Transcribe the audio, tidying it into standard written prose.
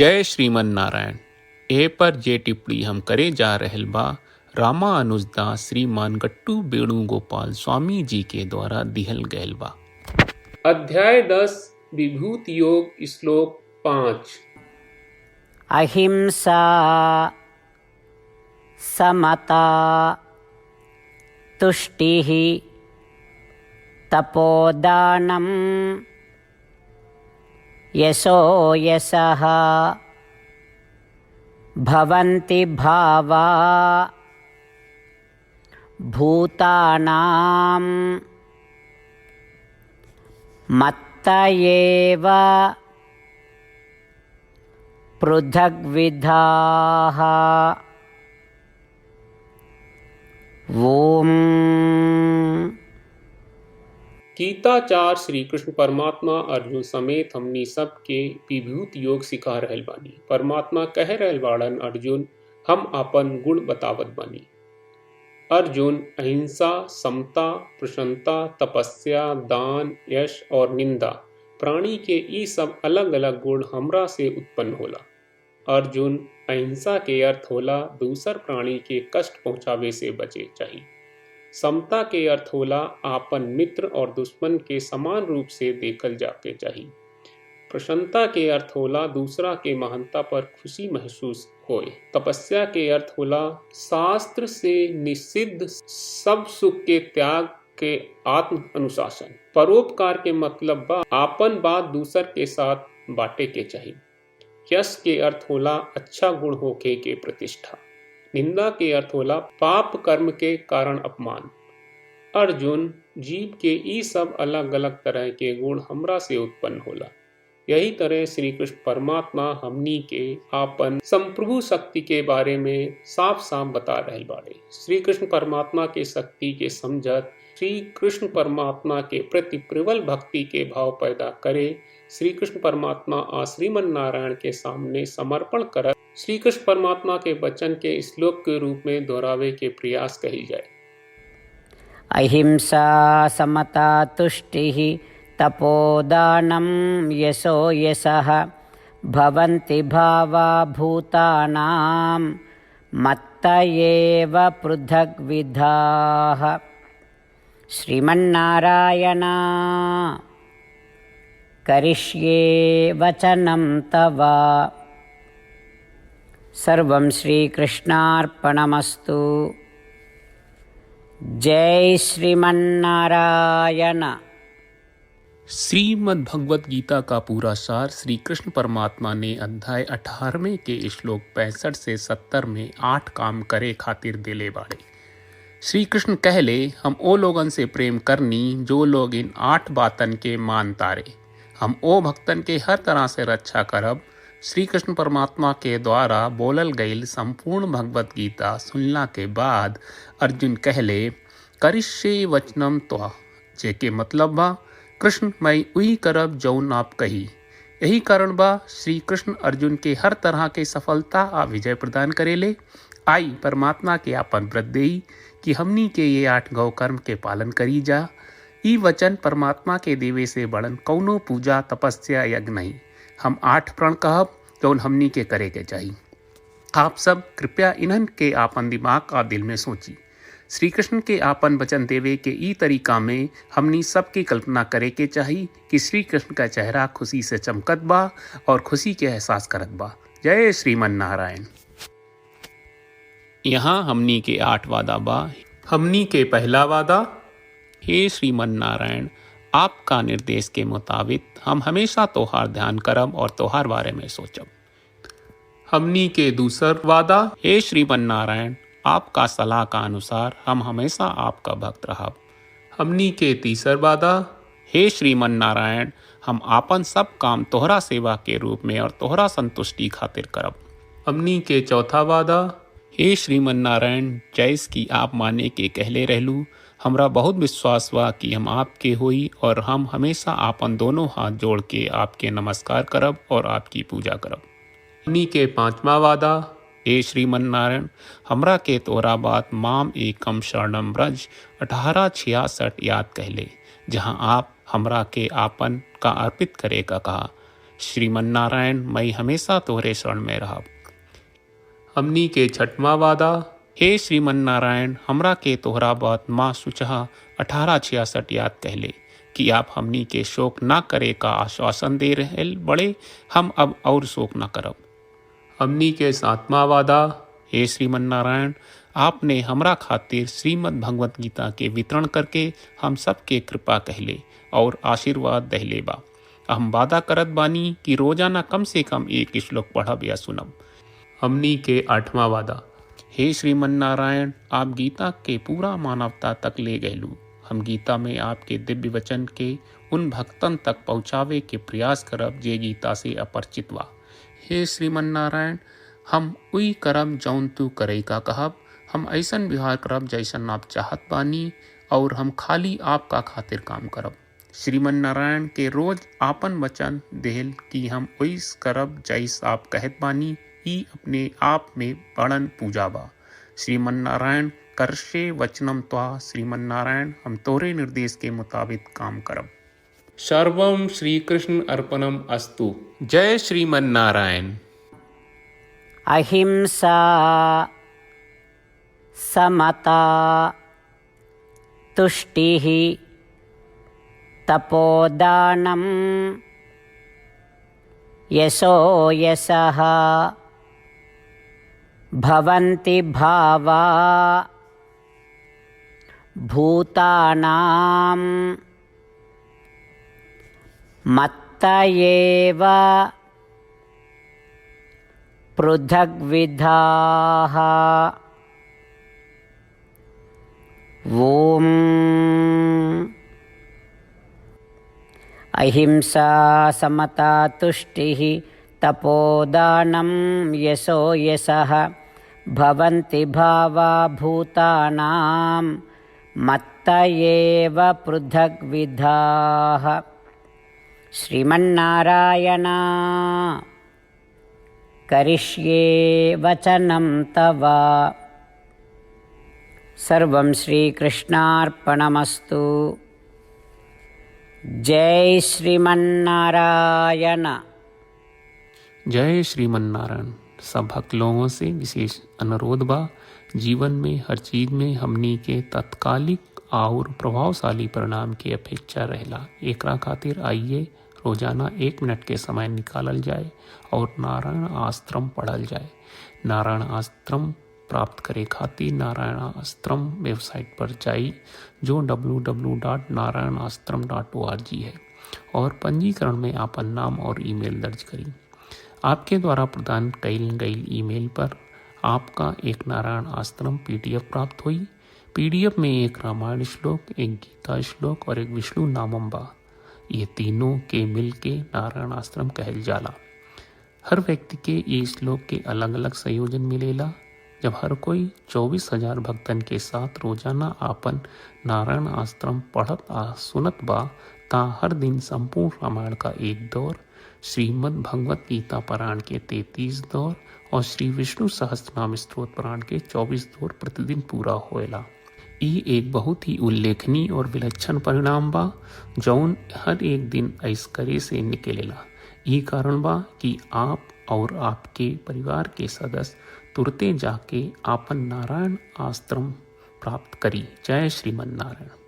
जय श्रीमन नारायण। ए पर जे टिप्पणी हम करे जा रहल बा रामानुजदास श्रीमान गट्टू वेणुगोपाल स्वामी जी के द्वारा दिहल गयल बा। अध्याय 10 विभूति योग श्लोक 5। अहिंसा समता तुष्टिः तपोदानं यशो यशः भवन्ति भावा भूतानां मत्त एव पृथग्विधाः। ओम। गीताचार्य श्री कृष्ण परमात्मा अर्जुन समेत हमनी सब के विभूति योग सिखा रहल बानी। परमात्मा कह रहल बाड़न, अर्जुन हम अपन गुण बतावत बानी। अर्जुन अहिंसा, समता, प्रसन्नता, तपस्या, दान, यश और निंदा प्राणी के ई सब अलग अलग गुण हमरा से उत्पन्न होला। अर्जुन अहिंसा के अर्थ होला दूसर प्राणी के कष्ट पहुंचावे से बचे चाहिए। समता के अर्थ होला आपन मित्र और दुश्मन के समान रूप से देखल जाके चाहिए। प्रसन्नता के अर्थ होला दूसरा के महानता पर खुशी महसूस होए। तपस्या के अर्थ होला शास्त्र से निषिद्ध सब सुख के त्याग के आत्म अनुशासन। परोपकार के मतलब बा आपन बात दूसर के साथ बांटे के चाहिए। यश के अर्थ होला अच्छा गुण होके के प्रतिष्ठा। निंदा के अर्थ होला पाप कर्म के कारण अपमान। अर्जुन जीव के ई सब अलग अलग तरह के गुण हमरा से उत्पन्न होला। यही तरह श्री कृष्ण परमात्मा हमनी के आपन संप्रभु शक्ति के बारे में साफ साफ बता रहल बाड़े। श्री कृष्ण परमात्मा के शक्ति के समझत श्री कृष्ण परमात्मा के प्रति प्रबल भक्ति के भाव पैदा करे। श्री कृष्ण परमात्मा आ श्रीमन नारायण के सामने समर्पण कर श्री कृष्ण परमात्मा के वचन के श्लोक के रूप में दोहरावे के प्रयास कही जाए। अहिंसा समता तुष्टिः तपोदानं यशो यशः भवन्ति भावा भूतानां मत्त एव पृथग्विधाः। श्रीमन्नारायण करिष्ये वचनं तव। सर्वं श्रीकृष्णार्पणमस्तु। जय श्रीमन्नारायण। श्रीमद् भगवत गीता का पूरा सार श्री कृष्ण परमात्मा ने अध्याय 18वें के श्लोक 65 से 70 में 8 काम करे खातिर दिले बाड़े। श्री कृष्ण कहले, हम ओ लोगन से प्रेम करनी जो लोग इन 8 बातन के मान तारे। हम ओ भक्तन के हर तरह से रक्षा करब। श्री कृष्ण परमात्मा के द्वारा बोलल गईल संपूर्ण भगवत गीता सुनला के बाद अर्जुन कहले, करिष्ये वचनम त्वा, जेके मतलब बा कृष्ण मैं उही करब जौन आप कही। यही कारण बा श्री कृष्ण अर्जुन के हर तरह के सफलता आ विजय प्रदान करेले। आई परमात्मा के आपन व्रत देई कि हमनी के ये 8 गौ कर्म के पालन करी जा। ई वचन परमात्मा के देवे से बड़न कौनो पूजा तपस्या यज्ञ नहीं। हम 8 प्रण कहब जौन हमनी के करे के चाहिए। आप सब कृपया इन्हन के आपन दिमाग और दिल में सोची। श्री कृष्ण के आपन वचन देवे के ई तरीका में हमनी सबकी कल्पना करे के चाहिए कि श्री कृष्ण का चेहरा खुशी से चमकत बा और खुशी के एहसास करत बा। जय श्रीमन नारायण। यहाँ हमनी के 8 वादा बा। हमनी के पहला वादा, हे श्रीमन नारायण आपका निर्देश के मुताबिक हम हमेशा तोहार ध्यान करब और तोहार बारे में सोचब। हमनी के दूसर वादा, हे श्रीमन नारायण आपका सलाह का अनुसार हम हमेशा आपका भक्त रहब। हमनी के तीसर वादा, हे श्रीमन नारायण हम आपन सब काम तोहरा सेवा के रूप में और तोहरा संतुष्टि खातिर करब। हमनी के चौथा वादा, हे श्रीमन नारायण जैस की आप माने के कहले रहलू, हमरा बहुत विश्वास बा कि हम आपके होई और हम हमेशा आपन दोनों हाथ जोड़ के आपके नमस्कार करब और आपकी पूजा करब। हमनी के पांचवा वादा, हे श्रीमन नारायण हमरा के तोरा बात माम एकम शरणम ब्रज 1866 याद कहले, जहाँ आप हमरा के आपन का अर्पित करे का कहा। श्रीमन नारायण मैं हमेशा तोहरे शरण में रहब। हमनी के छठवां वादा। हे श्रीमन नारायण, हमरा के तोहरा बात माँ सुचहा 1866 याद कहले कि आप हमनी के शोक ना करे का आश्वासन दे रहे बड़े, हम अब और शोक ना करब। हमनी के 7वां वादा। हे श्रीमन नारायण, आपने हमरा खातिर श्रीमद् भगवत गीता के वितरण करके हम सबके कृपा कहले और आशीर्वाद दहले बा। हम वादा करत बानी कि रोजाना कम से कम एक श्लोक पढ़ब या सुनब। हमनी के 8वां वादा। हे श्रीमन नारायण, आप गीता के पूरा मानवता तक ले गयलू। हम गीता में आपके दिव्य वचन के उन भक्तन तक पहुँचावे के प्रयास करब जे गीता से अपरिचित बा। हे श्रीमन नारायण, हम उई करब जौन तू करे का कहब। हम ऐसन व्यवहार करब जैसन आप चाहत बानी और हम खाली आपका खातिर काम करब। श्रीमन नारायण के रोज आपन वचन देहल कि हम ओइस करब जैस आप कहत बानी, ई अपने आप में बड़न पूजा बा। श्रीमन नारायण करशे वचनम त्वा। श्रीमन नारायण, हम तोरे निर्देश के मुताबिक काम करब। सर्वम श्री कृष्ण अर्पणम अस्तु। जय श्रीमन नारायण। अहिंसा समता तुष्टिः तपोदानं यशो यशः भवन्ति भावा भूतानां मत्त एव पृथग्विधाः। ओम अहिंसा समता तुष्टिः तपोदानं यशो यशः भवन्ति भावा भूतानां मत्त एव पृथग्विधाः। श्रीमन्नारायण करिष्ये वचनं तव। सर्वं श्रीकृष्णार्पणमस्तु। जय श्रीमन्नारायण। जय श्रीमन नारायण। सब भक्त लोगों से विशेष अनुरोध बा, जीवन में हर चीज में हमनी के तत्कालिक और प्रभावशाली परिणाम की अपेक्षा रहेला। एकरा खातिर आइए रोजाना 1 मिनट के समय निकालल जाए और नारायण आश्रम पढ़ल जाए। नारायण आश्रम प्राप्त करे खातिर नारायण आश्रम वेबसाइट पर जाई जो www.narayanashram.org है और पंजीकरण में आपन नाम और ईमेल दर्ज करी। आपके द्वारा प्रदान कईल गई ईमेल पर आपका एक नारायण आश्रम PDF प्राप्त हुई। PDF में एक रामायण श्लोक, एक गीता श्लोक और एक विष्णु नामम बा। ये तीनों के मिल के नारायण आश्रम कहल जाला। हर व्यक्ति के ये श्लोक के अलग अलग संयोजन मिलेला। जब हर कोई 24,000 भक्तन के साथ रोजाना आपन नारायण आश्रम पढ़त आ सुनत बा ता हर दिन संपूर्ण रामायण का 1 दौर, श्रीमद् भगवत गीता पारायण के 33 दौर और श्री विष्णु सहस्त्रनाम स्तोत्र पारायण के 24 दौर प्रतिदिन पूरा होएला। ई एक बहुत ही उल्लेखनीय और विलक्षण परिणाम बा जौन हर एक दिन ऐस करे से निकलेला। ई कारण बा कि आप और आपके परिवार के सदस्य तुरते जाके आपन नारायण आश्रम प्राप्त करी। जय श्रीमन नारायण।